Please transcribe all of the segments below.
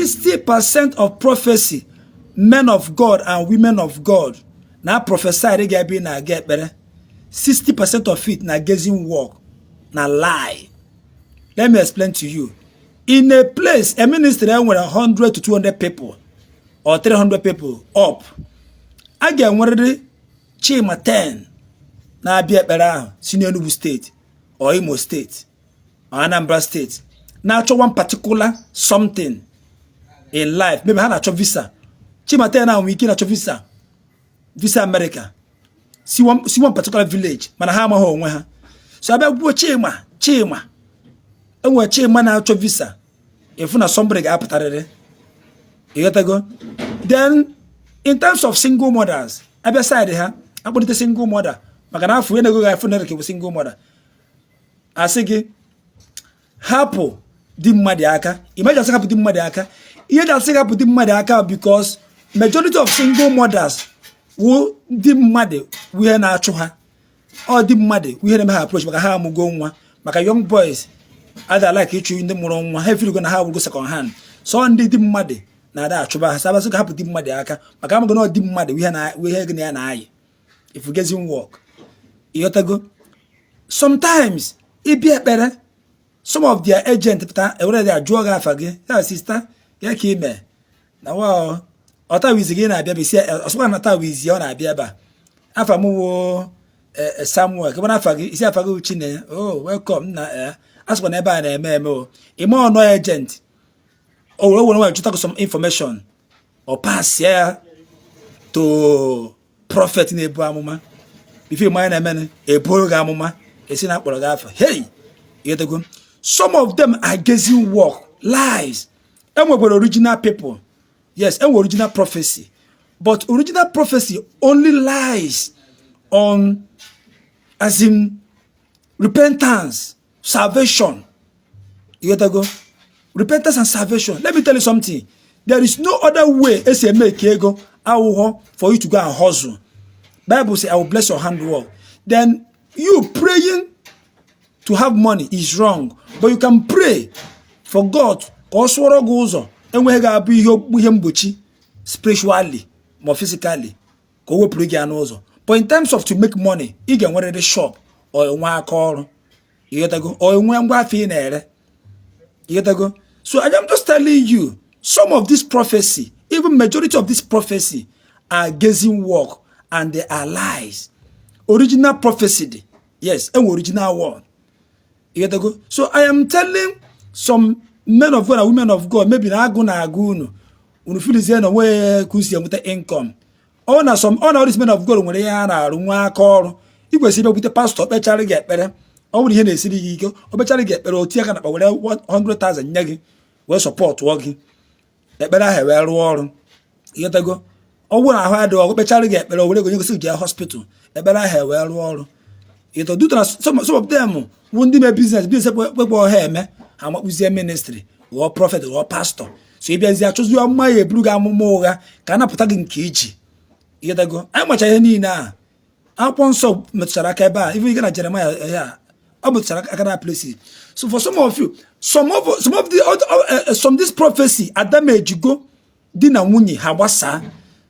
60% of prophecy, men of God and women of God, now prophesy they get be na get better. 60% of it na gazing work, na lie. Let me explain to you. In a place, a ministry with 100 to 200 people or 300 people up, I get one chima 10 na be better senior Enugu state or Imo state or Anambra state. Now one particular something in life. Maybe I have visa. Chima 10 now we can visa. Visa America. See one particular village. Manahama home. So I bet chima. And we're chima na visa. If una somebody get up, you got to go. Then, in terms of single mothers, I bet side her. I put the single mother. Magana fu ene go ga fu na ke single mother. Asige hapo di mmadi aka. Imagine say hapo di mmadi aka. Iye da say hapo di mmadi aka because majority of single mothers who di mmadi we na achu ha. Or di mmadi we na ha approach maka ha mu go nwa. Maka young boys either like you in the moron one heavy gonna have go second hand. So on the mmadi na da achuba saba so hapo di mmadi aka. Maka am go no di mmadi we gonna na aye. If we get in work. You got to go. Sometimes it be better. Some of their agents already are drug off again. Yeah, sister, yeah, came here. Now, wow, I thought we again. I be say, I swear, I thought we on. I be aba. Afa mu somewhere. Come on, afa. Isi afa go chine. Oh, welcome. Na as when eba na memo. Imo no agent. Oh, we want to talk some information or pass here to prophet in Ebu amuma. If you mind a man, a programma, a synapograph. Hey, you got to go. Some of them are gazing work, lies. And we were original people. Yes, and original prophecy. But original prophecy only lies on, as in, repentance, salvation. You got to go. Repentance and salvation. Let me tell you something. There is no other way as a make ego for you to go and hustle. Bible says, I will bless your handwork. Then you praying to have money is wrong. But you can pray for God. And we have to spiritually, more physically. But in terms of to make money, you can wear the shop or one call. You got to go. Or one waffle in there. You got to go. So I am just telling you, some of this prophecy, even majority of this prophecy, are gazing work. And they are lies. Original prophecy. Yes, and original word. You get to go. So I am telling some men of God and women of God, maybe na aguno. Feel is no way kusi with the income. All these men of God when they are one call. You go see with the pastor, better get better. Only here they see the ego, or better get better, or take up 100,000 negi. Well support working. That better have well war. You get to go. Oh, when I had to better get better, we're going to see the hospital. A better have well war. You do that some of them won't do my business hair, how much was their ministry, or prophet, or pastor. So if you choose your my Bruga cannot put in Kiji. You gotta go. How much I need now? I want so much Sarakaba, if you get a Jeremiah, how much Sarakana places. So for some of you, some of the some this prophecy at that age you go, Dina Muni, Hawasa.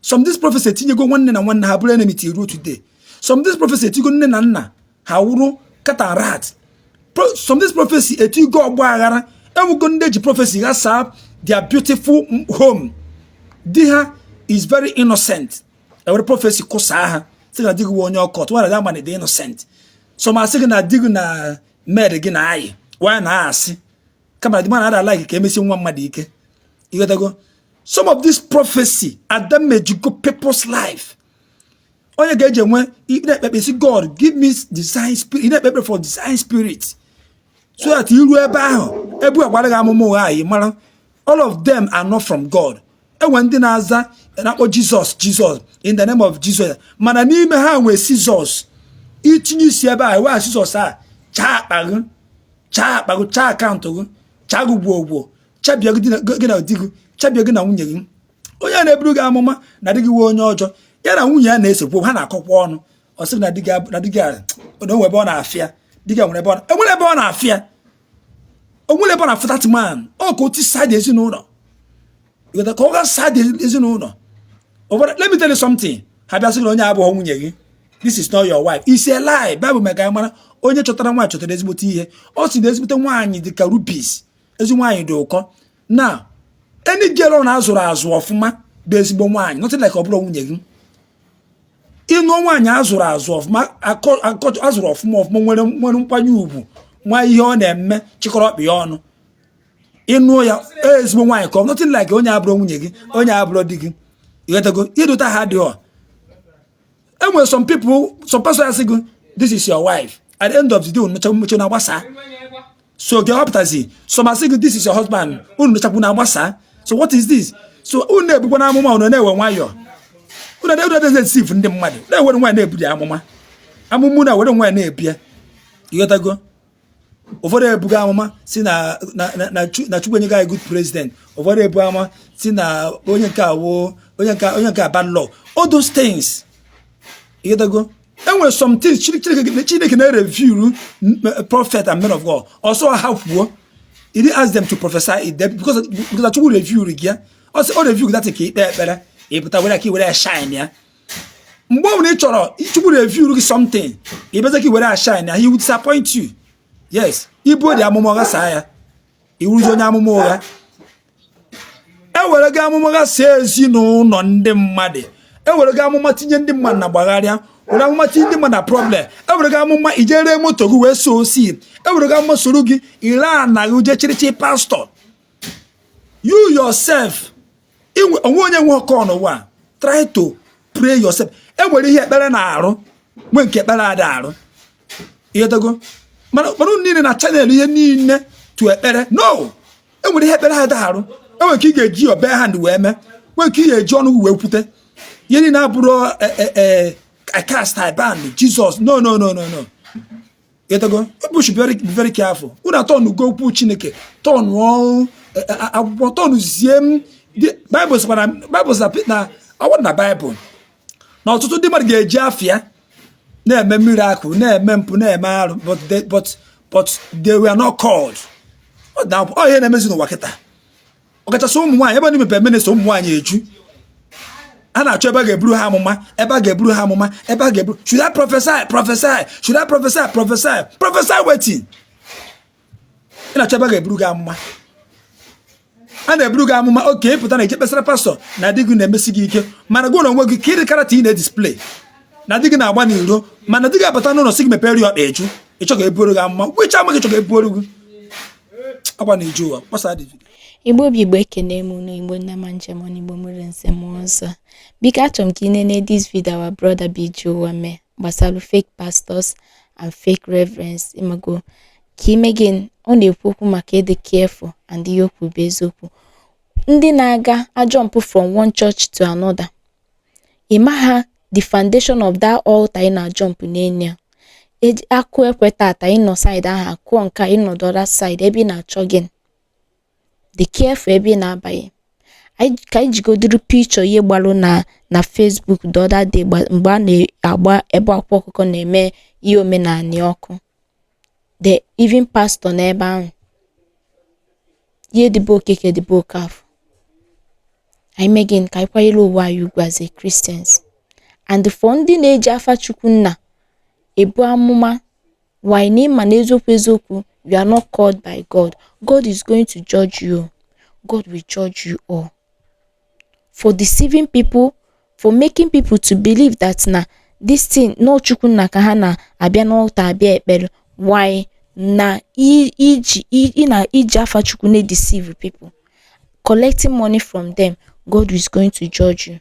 Some this prophecy you go one and one have enemy to today. Some this prophecy you go nana, Hauru, Katarat. Some this prophecy you go Bagara, and we go to prophecy has their beautiful home. Diha is very innocent. Every prophecy kosaha. Say na digu on your court. One of that man is innocent. Some are saying na digu na mad again. Aye, why na ask? Come on, the man I like came missing one madike. You gotta go. Some of this prophecy are damage go people's life. All you get when you see God give me design spirit. You know for design spirit. So that you all of them are not from God. And when they answer, and Jesus, in the name of Jesus, manani me ha we Jesus. Eating you see by where Jesus are. Cha account to chagu bo. Chabia gina digu. Chabia gina wunye. Oya na ebruga mama na digi wo onye ojo. Ya na wunye na esokwo ha na akokwo onu. O se na diga no we born afia. Diga we born. E we born afia. Omule born after that man. O ko ti side ezi no no. You got to call sad is no. Let me tell you something. This is not your wife. It's a lie. Bible mega mana onye chọtara nwa chọtara ezigbote ihe. O si na ezigbote nwaanyị dị ka rubies. Ezi nwaanyị dị ụkọ. Now, any girl na azụrụ azụ ọfụma bụ ezigbo nwaanyị. Nothing like ọ bụrụ nwunye gị. Ịnụ nwaanyị azụrụ azụ ọfụma azụrụ ọfụma nwere nkwanye ugwu. Nwa ihe ọ na-eme chịkọrọ ọkpị ya ọnụ. Ịnụ ya ezigbo nwaanyị ka nothing like onye abụrụ nwunye gị, onye abụrụ di gị. You got to go. Ịdụta ha dị ọ. And when some people, some person are saying, this is your wife. At the end of the day, so get up to some are saying, this is your husband. So what is this? So see from them money. They wouldn't want to be a mama. Amumuna wouldn't want to be. You gotta go. Over there, Bugama, see na Chuga good president. Over there, Bugama, see na Onyanka bad law. All those things. You gotta go. And when some things she can review prophet and men of God. Also how poor. He didn't ask them to prophesy it because I took review again. Also all review that take better. But I will like where I shine yeah. More nature, each would review something. He better keep where I shine. He would disappoint you. Yes. He brought the Amomoga Saya. He was on Amomoga. And when a Gamomoga says, you know, none them muddy. And when a Gamma Tinyan the man, Bagaria, when I'm Martin the man a problem. Every Gamma Ijere Moto who was so see. Every Gamma Surugi, Ilan, Naguja pastor. You yourself, on one corner one, try to pray yourself. And when you hear Belanaro, when kept Beladaro, you go. But don't need a channel you need to a better. No. And when you have Beladaro, and when you get your bare hand, when you John who will put it. You didn't have a cast type band, Jesus. No. You go. You should be very careful. Una turn to go put chineke. Turn wrong. I want to see Bibles, but Bibles are pit now. I want the Bible. Now to do the market Jafia. Ne miracle, ne mempu, ne mal, but they were not called. Now, oh, yeah, amazing waketa. Okay, so one, everybody me per minute, so one year. And I try to brew hamoma, eba gebru. Should I prophesy? Should I prophesy? Prophesy waiting. And I try to brew hamoma. And the brew hamoma, okay, put on a jeppes pastor. Now they go to message. Manago and work kill character in the display. Now they go one euro. Manadiga but no sigma period age. It's okay, brew hamoma. Which I'm going to get brew. I want to do. What's that? Igbo bi ekene mu no Igbo na manjem on Igbo mure nsem ọzọ. Bika achọm ka inene this video our brother Biju wame gbasalu fake pastors and fake reverends imago ka imegin ọ na-ekwu okwu maka ịdị careful and ihe okwu bụ eziokwu. Ndị na-aga a jump from one church to another. Imaha the foundation of that altar ị na jump n'enya. Akụ ekweta ata ị nọ side aha akụ nka ị nọ the other side ebe ị na-achọ gị. The careful ebe na-abaghị. Ka anyị jigodiri picture ihe gbalụ na Facebook the other day mgbe a na-agba ebe akwụkwọ ọkụkọ na-eme ihe omenani ọkụ. The even pastor na ebe ahụ. Ihe dịbe okeke dịbe okafọ. Anyị megin ka anyị kwanyere ụwa anyị ugwu as a Christians. And for ndị na-eji afa Chukwu nna ebu amụma why n'ịma na eziokwu you are not called by God. God is going to judge you. God will judge you all. For deceiving people, for making people to believe that na this thing no Chukwu na ka ha na abịa n'altar abịa ekpere. Why na iji afa Chukwu na deceive people, collecting money from them. God is going to judge you.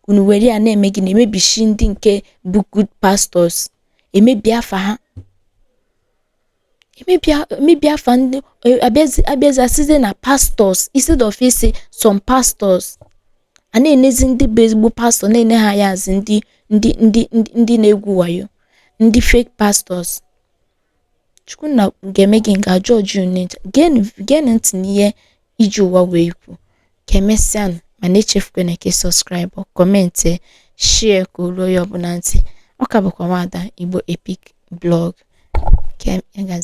Unu were ya na-eme gị na-emebishi ndị nke bụ good pastors. Emebi afa ha. Maybe I found abeza season na pastors instead of say some pastors. And then the baseball pastor na ha ya as ndị na-egwu wayo. Ndị fake pastors. Chukwu na ga-eme gị nga judge you need. Gen ntị n'ihe iji ụwa wee ikwu. Kemesian ma na-echefukwe na ke subscribe, comment, share ka olu ya ọbụla ntị. Ọ ka bụkwa nwada Igbo Epic Blog. Kem again,